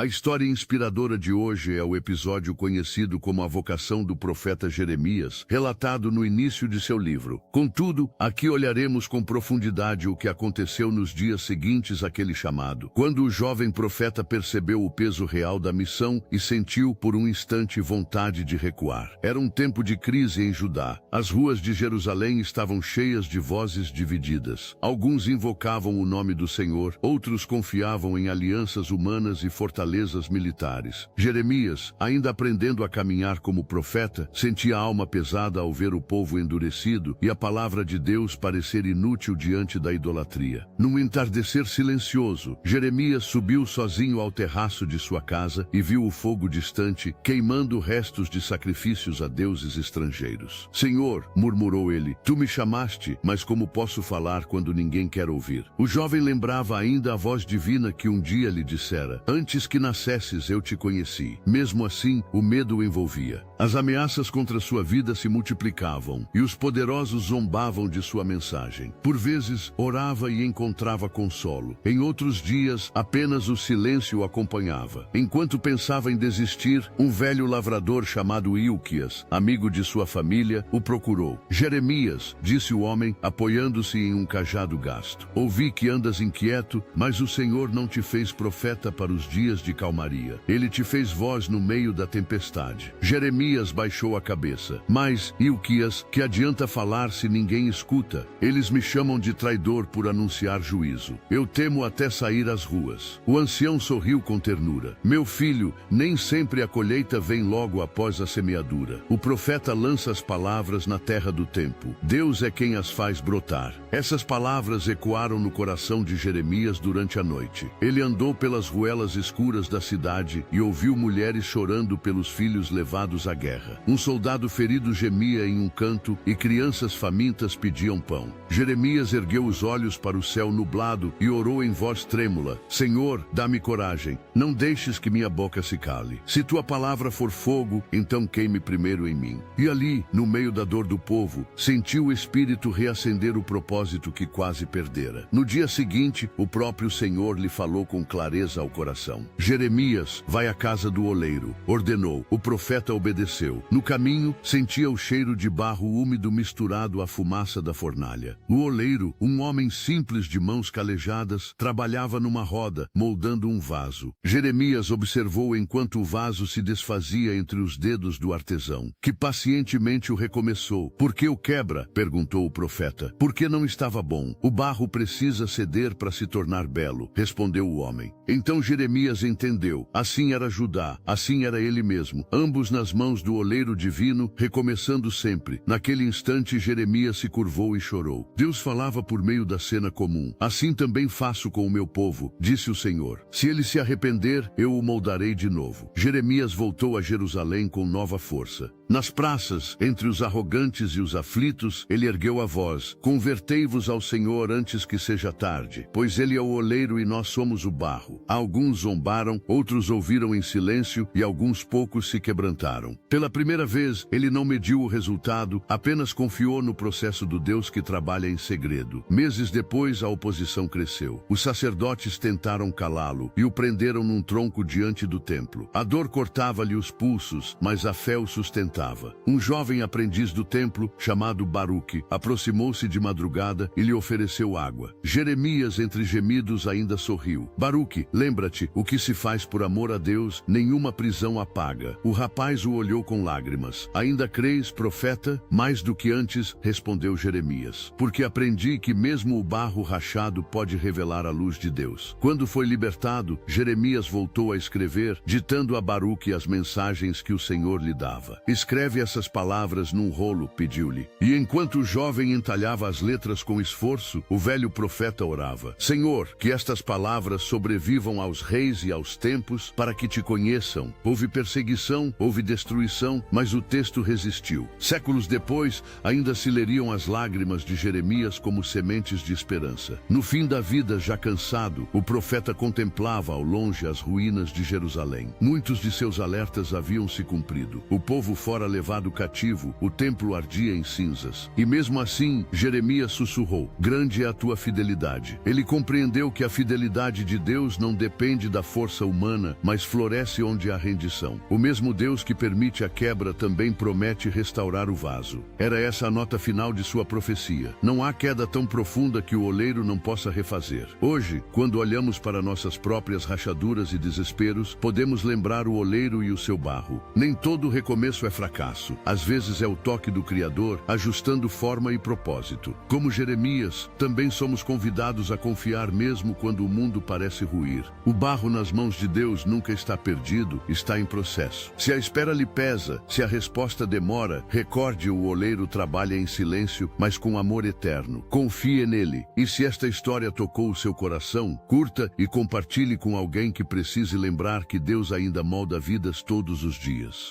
A história inspiradora de hoje é o episódio conhecido como a vocação do profeta Jeremias, relatado no início de seu livro. Contudo, aqui olharemos com profundidade o que aconteceu nos dias seguintes àquele chamado, quando o jovem profeta percebeu o peso real da missão e sentiu por um instante vontade de recuar. Era um tempo de crise em Judá. As ruas de Jerusalém estavam cheias de vozes divididas. Alguns invocavam o nome do Senhor, outros confiavam em alianças humanas e fortalezas militares. Jeremias, ainda aprendendo a caminhar como profeta, sentia a alma pesada ao ver o povo endurecido e a palavra de Deus parecer inútil diante da idolatria. Num entardecer silencioso, Jeremias subiu sozinho ao terraço de sua casa e viu o fogo distante, queimando restos de sacrifícios a deuses estrangeiros. Senhor, murmurou ele, tu me chamaste, mas como posso falar quando ninguém quer ouvir? O jovem lembrava ainda a voz divina que um dia lhe dissera: antes que nascesses eu te conheci. Mesmo assim, o medo o envolvia. As ameaças contra sua vida se multiplicavam, e os poderosos zombavam de sua mensagem. Por vezes, orava e encontrava consolo. Em outros dias, apenas o silêncio o acompanhava. Enquanto pensava em desistir, um velho lavrador chamado Ilquias, amigo de sua família, o procurou. Jeremias, disse o homem, apoiando-se em um cajado gasto. Ouvi que andas inquieto, mas o Senhor não te fez profeta para os dias de calmaria. Ele te fez voz no meio da tempestade. Jeremias baixou a cabeça. Mas, Ilquias, que adianta falar se ninguém escuta? Eles me chamam de traidor por anunciar juízo. Eu temo até sair às ruas. O ancião sorriu com ternura. Meu filho, nem sempre a colheita vem logo após a semeadura. O profeta lança as palavras na terra do tempo. Deus é quem as faz brotar. Essas palavras ecoaram no coração de Jeremias durante a noite. Ele andou pelas ruelas escuras da cidade e ouviu mulheres chorando pelos filhos levados à guerra. Um soldado ferido gemia em um canto e crianças famintas pediam pão. Jeremias ergueu os olhos para o céu nublado e orou em voz trêmula: Senhor, dá-me coragem. Não deixes que minha boca se cale. Se tua palavra for fogo, então queime primeiro em mim. E ali, no meio da dor do povo, sentiu o Espírito reacender o propósito que quase perdera. No dia seguinte, o próprio Senhor lhe falou com clareza ao coração. Jeremias, vai à casa do oleiro, ordenou. O profeta obedeceu. No caminho, sentia o cheiro de barro úmido misturado à fumaça da fornalha. O oleiro, um homem simples de mãos calejadas, trabalhava numa roda, moldando um vaso. Jeremias observou enquanto o vaso se desfazia entre os dedos do artesão, que pacientemente o recomeçou. Por que o quebra? Perguntou o profeta. Porque não estava bom. O barro precisa ceder para se tornar belo, respondeu o homem. Então Jeremias entendeu. Assim era Judá, assim era ele mesmo, ambos nas mãos do oleiro divino, recomeçando sempre. Naquele instante Jeremias se curvou e chorou. Deus falava por meio da cena comum. Assim também faço com o meu povo, disse o Senhor. Se ele se arrepender, eu o moldarei de novo. Jeremias voltou a Jerusalém com nova força. Nas praças, entre os arrogantes e os aflitos, ele ergueu a voz: convertei-vos ao Senhor antes que seja tarde, pois ele é o oleiro e nós somos o barro. Alguns zombaram, outros ouviram em silêncio e alguns poucos se quebrantaram. Pela primeira vez, ele não mediu o resultado, apenas confiou no processo do Deus que trabalha em segredo. Meses depois, a oposição cresceu. Os sacerdotes tentaram calá-lo e o prenderam num tronco diante do templo. A dor cortava-lhe os pulsos, mas a fé o sustentava. Um jovem aprendiz do templo, chamado Baruque, aproximou-se de madrugada e lhe ofereceu água. Jeremias, entre gemidos, ainda sorriu. Baruque, lembra-te, o que se faz por amor a Deus, nenhuma prisão apaga. O rapaz o olhou com lágrimas. Ainda creis, profeta? Mais do que antes, respondeu Jeremias. Porque aprendi que mesmo o barro rachado pode revelar a luz de Deus. Quando foi libertado, Jeremias voltou a escrever, ditando a Baruque as mensagens que o Senhor lhe dava. Escreve essas palavras num rolo, pediu-lhe. E enquanto o jovem entalhava as letras com esforço, o velho profeta orava: Senhor, que estas palavras sobrevivam aos reis e aos tempos, para que te conheçam. Houve perseguição, houve destruição, mas o texto resistiu. Séculos depois, ainda se leriam as lágrimas de Jeremias como sementes de esperança. No fim da vida, já cansado, o profeta contemplava ao longe as ruínas de Jerusalém. Muitos de seus alertas haviam se cumprido. O povo fora agora levado cativo, o templo ardia em cinzas. E mesmo assim, Jeremias sussurrou: grande é a tua fidelidade. Ele compreendeu que a fidelidade de Deus não depende da força humana, mas floresce onde há rendição. O mesmo Deus que permite a quebra também promete restaurar o vaso. Era essa a nota final de sua profecia. Não há queda tão profunda que o oleiro não possa refazer. Hoje, quando olhamos para nossas próprias rachaduras e desesperos, podemos lembrar o oleiro e o seu barro. Nem todo recomeço é fracasso. Às vezes é o toque do Criador, ajustando forma e propósito. Como Jeremias, também somos convidados a confiar mesmo quando o mundo parece ruir. O barro nas mãos de Deus nunca está perdido, está em processo. Se a espera lhe pesa, se a resposta demora, recorde: o oleiro trabalha em silêncio, mas com amor eterno. Confie nele. E se esta história tocou o seu coração, curta e compartilhe com alguém que precise lembrar que Deus ainda molda vidas todos os dias.